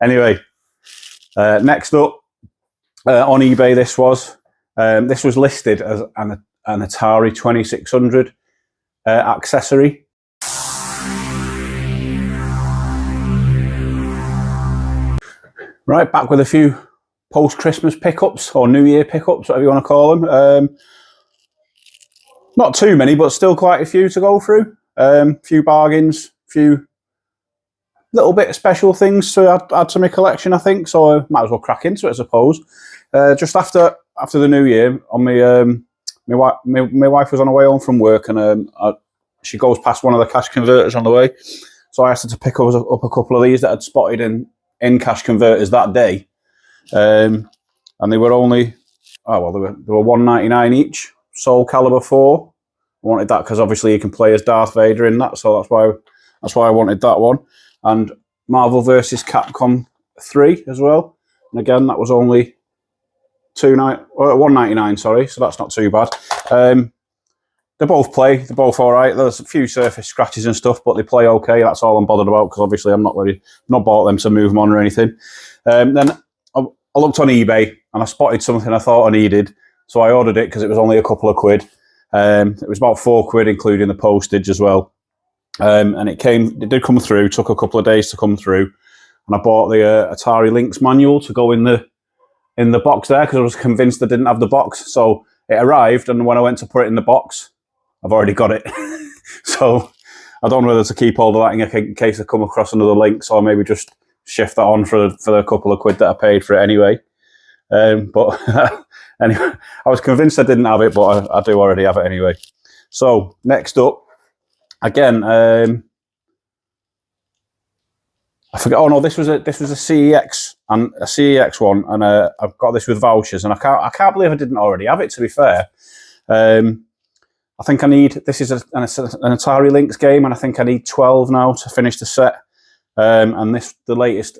Anyway, next up on eBay, this was listed as an Atari 2600 accessory. Right, back with a few post-Christmas pickups, or New Year pickups, whatever you want to call them. Not too many, but still quite a few to go through. Few bargains, few little bit of special things to add to my collection, I think. So I might as well crack into it, I suppose. Just after the New Year, on my wife was on her way home from work, and she goes past one of the cash converters on the way. So I asked her to pick up a couple of these that I'd spotted in cash converters that day, and they were only they were $1.99 each. Soul Calibur 4. I wanted that because obviously you can play as Darth Vader in that, so that's why I wanted that one. And Marvel vs. Capcom 3 as well. And again, that was only $1.99. Sorry, so that's not too bad. They both play. They're both all right. There's a few surface scratches and stuff, but they play okay. That's all I'm bothered about because obviously I'm not bought them to move them on or anything. Then I looked on eBay and I spotted something I thought I needed. So I ordered it because it was only a couple of quid. It was about £4 including the postage as well. And it did come through, took a couple of days to come through. And I bought the Atari Lynx manual to go in the box there because I was convinced I didn't have the box. So it arrived, and when I went to put it in the box, I've already got it. So I don't know whether to keep hold of that in case I come across another Lynx, or maybe just shift that on for a couple of quid that I paid for it anyway. But anyway, I was convinced I didn't have it, but I do already have it anyway. So next up, again, I forgot. Oh no, this was a CEX and a CEX one, and I've got this with vouchers, and I can't believe I didn't already have it. To be fair, I think I need. This is an Atari Lynx game, and I think I need 12 now to finish the set. And the latest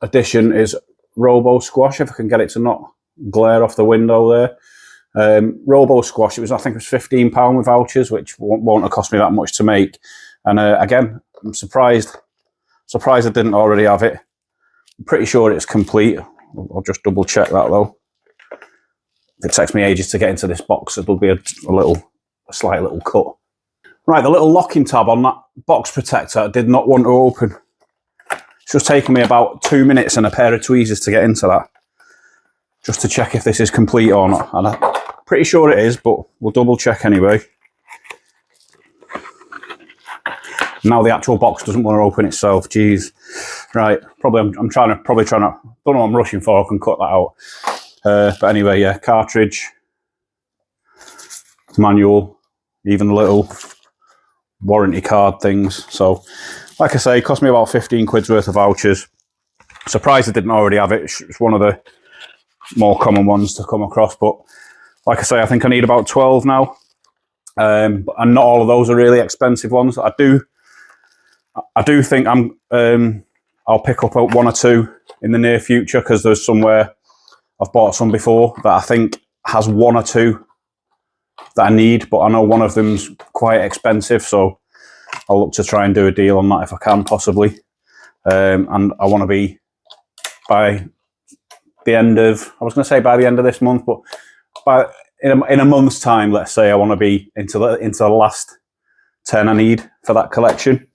edition is Robo Squash, if I can get it to not glare off the window there. Robo Squash, I think it was £15 with vouchers, which won't have cost me that much to make. And again, I'm surprised I didn't already have it. I'm pretty sure it's complete. I'll just double check that though. If it takes me ages to get into this box, it'll be a slight little cut. Right, the little locking tab on that box protector I did not want to open. It's just taken me about 2 minutes and a pair of tweezers to get into that, just to check if this is complete or not. And I'm pretty sure it is, but we'll double check anyway. Now the actual box doesn't want to open itself. Jeez. Right, I'm trying to, don't know what I'm rushing for, I can cut that out. But anyway, yeah, cartridge, manual, even the little warranty card things. So, like I say, it cost me about 15 quid's worth of vouchers. Surprised I didn't already have it. It's one of the more common ones to come across. But like I say, I think I need about 12 now. And not all of those are really expensive ones. I do think I'll pick up one or two in the near future, because there's somewhere I've bought some before that I think has one or two that I need, but I know one of them's quite expensive, so I'll look to try and do a deal on that if I can, possibly. And I want to be by the end of, I was going to say by the end of this month, but in a month's time, let's say, I want to be into the last 10 I need for that collection.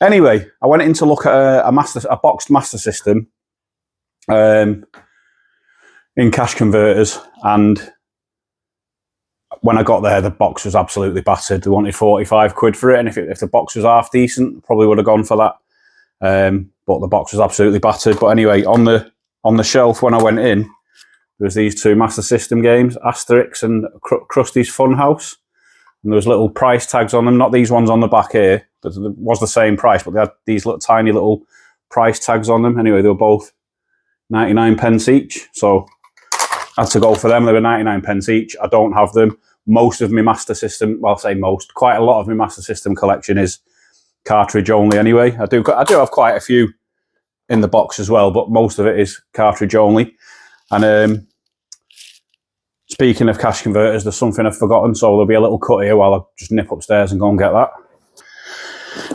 Anyway, I went in to look at a boxed Master System in cash converters, and when I got there, the box was absolutely battered. They wanted 45 quid for it, and if the box was half decent, probably would have gone for that. But the box was absolutely battered. But anyway, on the shelf when I went in, there was these two Master System games, Asterix and Krusty's Funhouse, and there was little price tags on them. Not these ones on the back here, but it was the same price, but they had these little tiny little price tags on them. Anyway, they were both 99p each, so I had to go for them. They were 99p each. I don't have them. Most of my Master System, well, I'll say most, quite a lot of my Master System collection is cartridge only anyway. I do have quite a few in the box as well, but most of it is cartridge only. And speaking of cash converters, there's something I've forgotten, so there'll be a little cut here while I just nip upstairs and go and get that.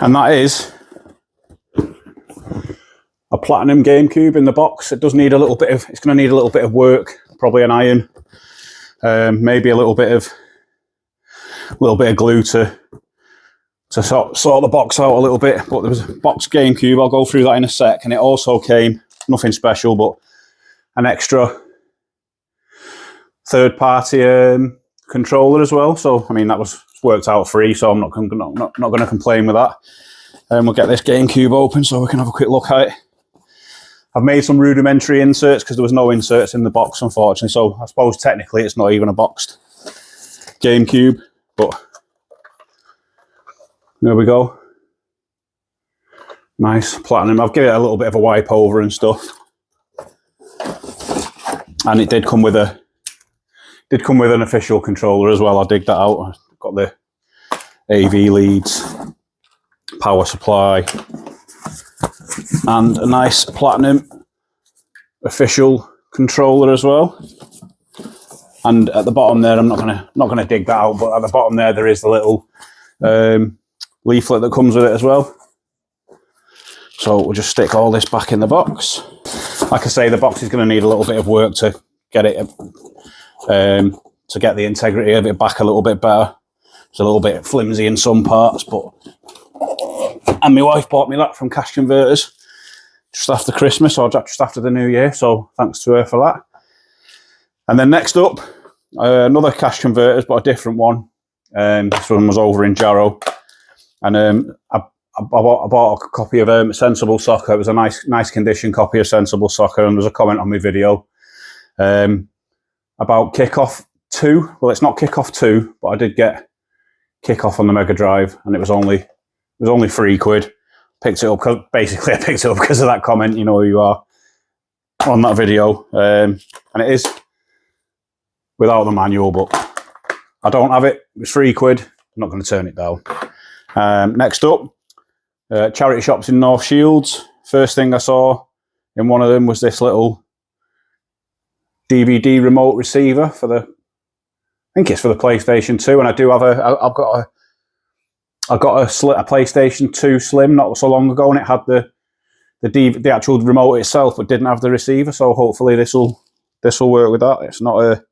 And that is a Platinum GameCube in the box. It does need a little bit of, it's going to need a little bit of work, probably an iron, maybe a little bit of glue to sort the box out a little bit. But there was a box GameCube, I'll go through that in a sec, and it also came, nothing special, but an extra third-party controller as well. So I mean, that was worked out free, so I'm not going to complain with that. We'll get this GameCube open so we can have a quick look at it. I've made some rudimentary inserts because there was no inserts in the box, unfortunately. So I suppose technically it's not even a boxed GameCube, but there we go. Nice Platinum. I've given it a little bit of a wipe over and stuff, and it did come with an official controller as well. I digged that out. I've got the AV leads, power supply, and a nice Platinum official controller as well. And at the bottom there, I'm not gonna dig that out, but at the bottom there is the little leaflet that comes with it as well. So we'll just stick all this back in the box. Like I say, the box is going to need a little bit of work to get it to get the integrity of it back a little bit better. It's a little bit flimsy in some parts, but and my wife bought me that from Cash Converters just after Christmas, or just after the New Year, so thanks to her for that. And then next up, another Cash Converters, but a different one. This one was over in Jarrow, and I bought a copy of Sensible Soccer. It was a nice condition copy of Sensible Soccer, and there was a comment on my video about Kickoff 2. Well, it's not Kickoff 2, but I did get Kickoff on the Mega Drive, and it was only £3. Picked it up because basically I picked it up because of that comment. You know who you are on that video, and it is without the manual, but I don't have it. It was £3. I'm not going to turn it down. Next up, charity shops in North Shields. First thing I saw in one of them was this little DVD remote receiver for the, I think it's for the PlayStation 2, and I do have I've got a PlayStation 2 Slim not so long ago, and it had the actual remote itself, but didn't have the receiver. So hopefully this will work with that. It's not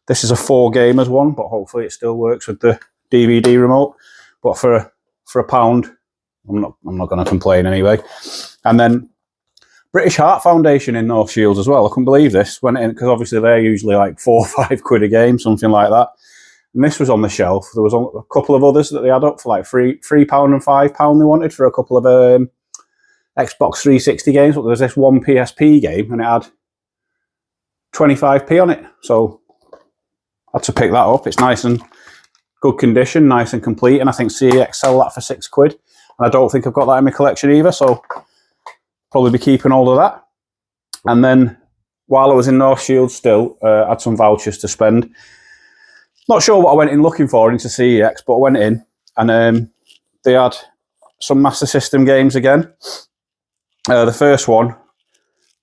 this is a 4-gamers one, but hopefully it still works with the DVD remote. But for £1, I'm not going to complain anyway. And then British Heart Foundation in North Shields as well. I couldn't believe this. Went in because obviously they're usually like £4 or £5 a game, something like that. And this was on the shelf. There was a couple of others that they had up for like £3 and £5 they wanted for a couple of Xbox 360 games. But there was this one PSP game and it had 25p on it. So I had to pick that up. It's nice and good condition, nice and complete. And I think CEX sell that for £6. And I don't think I've got that in my collection either. So probably be keeping hold of that. And then while I was in North Shields still, I had some vouchers to spend. Not sure what I went in looking for into CEX, but I went in and they had some Master System games again. The first one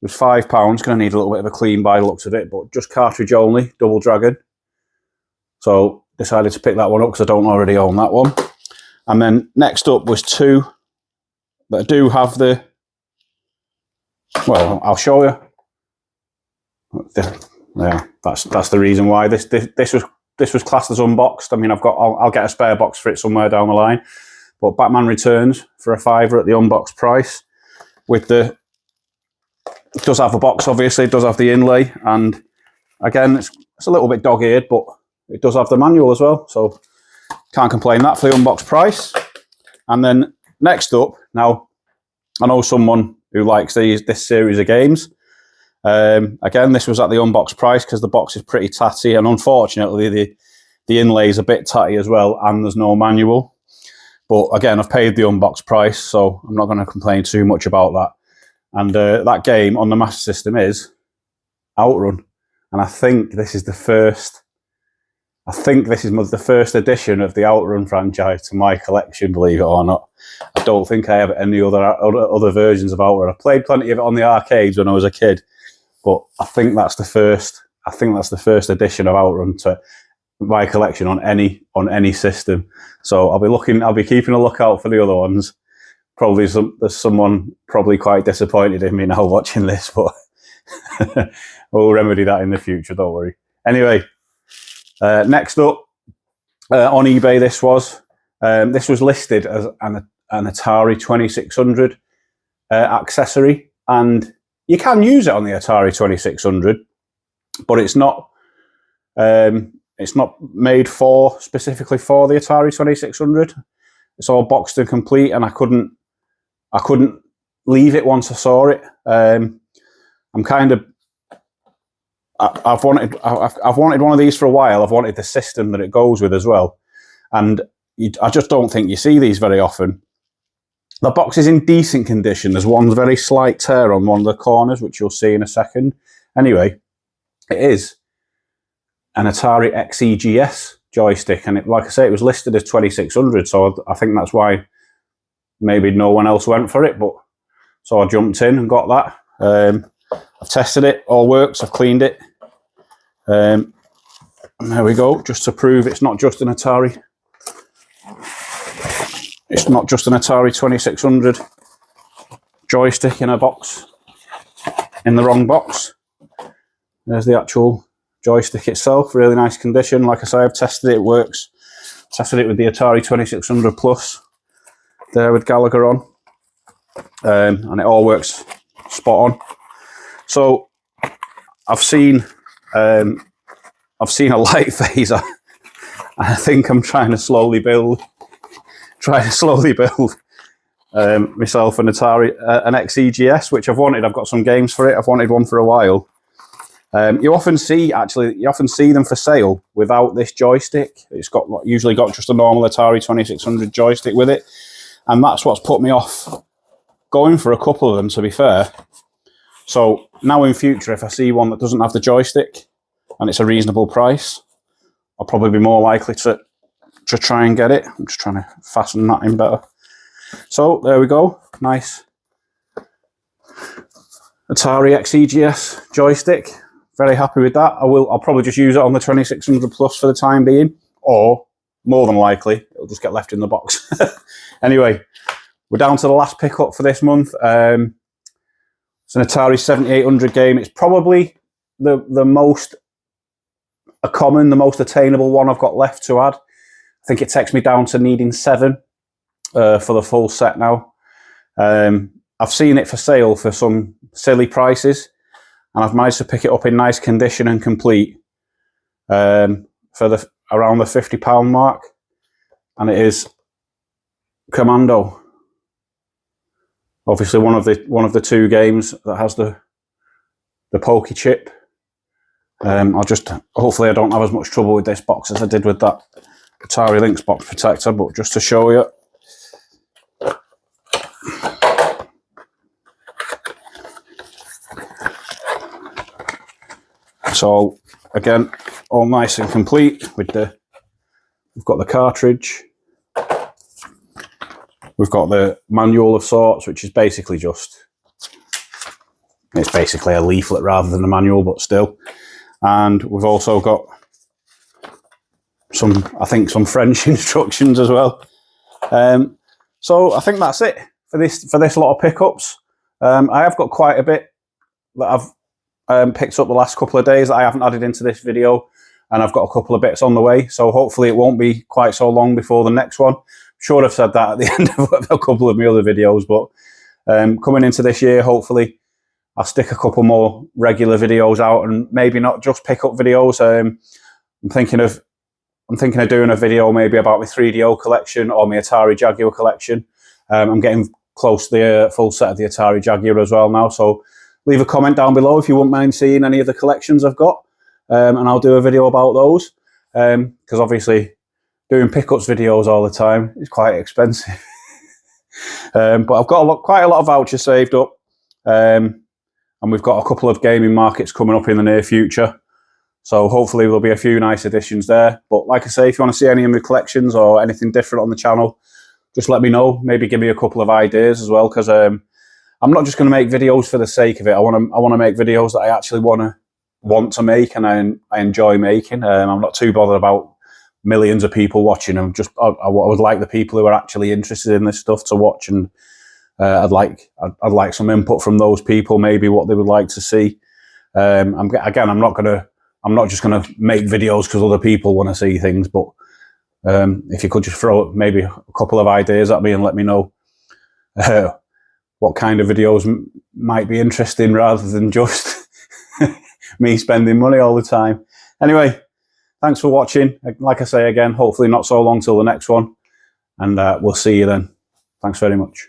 was £5. Going to need a little bit of a clean by the looks of it, but just cartridge only, Double Dragon. So decided to pick that one up because I don't already own that one. And then next up was two that do have the, well, I'll show you. Yeah, that's the reason why this was classed as unboxed. I mean, I'll get a spare box for it somewhere down the line. But Batman Returns for a £5 at the unboxed price. With it does have a box, obviously. It does have the inlay, and again, it's a little bit dog-eared, but it does have the manual as well. So can't complain that for the unboxed price. And then next up, now I know someone who likes this series of games. Again, this was at the unboxed price because the box is pretty tatty, and unfortunately the inlay is a bit tatty as well, and there's no manual. But again, I've paid the unboxed price, so I'm not going to complain too much about that. And that game on the Master System is Outrun, and I think this is the first edition of the Outrun franchise to my collection, believe it or not. I don't think I have any other versions of Outrun. I played plenty of it on the arcades when I was a kid, but I think that's the first edition of Outrun to my collection on any system. So I'll be keeping a lookout for the other ones. there's someone probably quite disappointed in me now watching this, but we'll remedy that in the future, don't worry. Anyway, next up, on eBay this was listed as an Atari 2600 accessory, and you can use it on the Atari 2600, but it's not made specifically for the Atari 2600. It's all boxed and complete, and I couldn't leave it once I saw it. I've wanted one of these for a while. I've wanted the system that it goes with as well, and I just don't think you see these very often. The box is in decent condition. There's one very slight tear on one of the corners, which you'll see in a second. Anyway, it is an Atari XEGS joystick, and like I say, it was listed as 2600, so I think that's why maybe no one else went for it, but so I jumped in and got that. I've tested it, all works, I've cleaned it. And there we go, just to prove it's not just an Atari. It's not just an Atari 2600 joystick in a box, in the wrong box. There's the actual joystick itself, really nice condition. Like I say, I've tested it, it works. Tested it with the Atari 2600 Plus, there with Gallagher on. And it all works spot on. So I've seen a light phaser. I think I'm trying to slowly build myself an Atari, an XEGS, which I've wanted. I've got some games for it. I've wanted one for a while. You often see them for sale without this joystick. It's usually got just a normal Atari 2600 joystick with it, and that's what's put me off going for a couple of them, to be fair. So now in future, if I see one that doesn't have the joystick and it's a reasonable price, I'll probably be more likely to try and get it. I'm just trying to fasten that in better. So there we go, nice Atari XEGS joystick. Very happy with that. I'll probably just use it on the 2600 Plus for the time being, or more than likely it'll just get left in the box. Anyway, we're down to the last pickup for this month. It's an Atari 7800 game. It's probably the most common, the most attainable one I've got left to add. I think it takes me down to needing 7 for the full set now. I've seen it for sale for some silly prices, and I've managed to pick it up in nice condition and complete for around the £50 mark, and it is Commando. Obviously, one of the two games that has the pokey chip. Hopefully I don't have as much trouble with this box as I did with that Atari Lynx box protector, but just to show you. So again, all nice and complete with we've got the cartridge. We've got the manual of sorts, which is basically it's basically a leaflet rather than a manual, but still. And we've also got some French instructions as well. So I think that's it for this lot of pickups. I have got quite a bit that I've picked up the last couple of days that I haven't added into this video, and I've got a couple of bits on the way. So hopefully it won't be quite so long before the next one. Sure, I've said that at the end of a couple of my other videos, but coming into this year, hopefully I'll stick a couple more regular videos out, and maybe not just pickup videos. I'm thinking of doing a video maybe about my 3DO collection or my Atari Jaguar collection. I'm getting close to the full set of the Atari Jaguar as well now, so leave a comment down below if you wouldn't mind seeing any of the collections I've got, and I'll do a video about those, because obviously doing pickups videos all the time is quite expensive. But I've got quite a lot of vouchers saved up, and we've got a couple of gaming markets coming up in the near future. So hopefully there'll be a few nice additions there. But like I say, if you want to see any of my collections or anything different on the channel, just let me know. Maybe give me a couple of ideas as well, because I'm not just going to make videos for the sake of it. I want to make videos that I actually want to make and I enjoy making. I'm not too bothered about millions of people watching them. I would like the people who are actually interested in this stuff to watch and I'd like some input from those people, maybe what they would like to see. I'm not just gonna make videos because other people want to see things, but if you could just throw maybe a couple of ideas at me and let me know what kind of videos might be interesting, rather than just me spending money all the time. Anyway, thanks for watching. Like I say again, hopefully not so long till the next one, and we'll see you then. Thanks very much.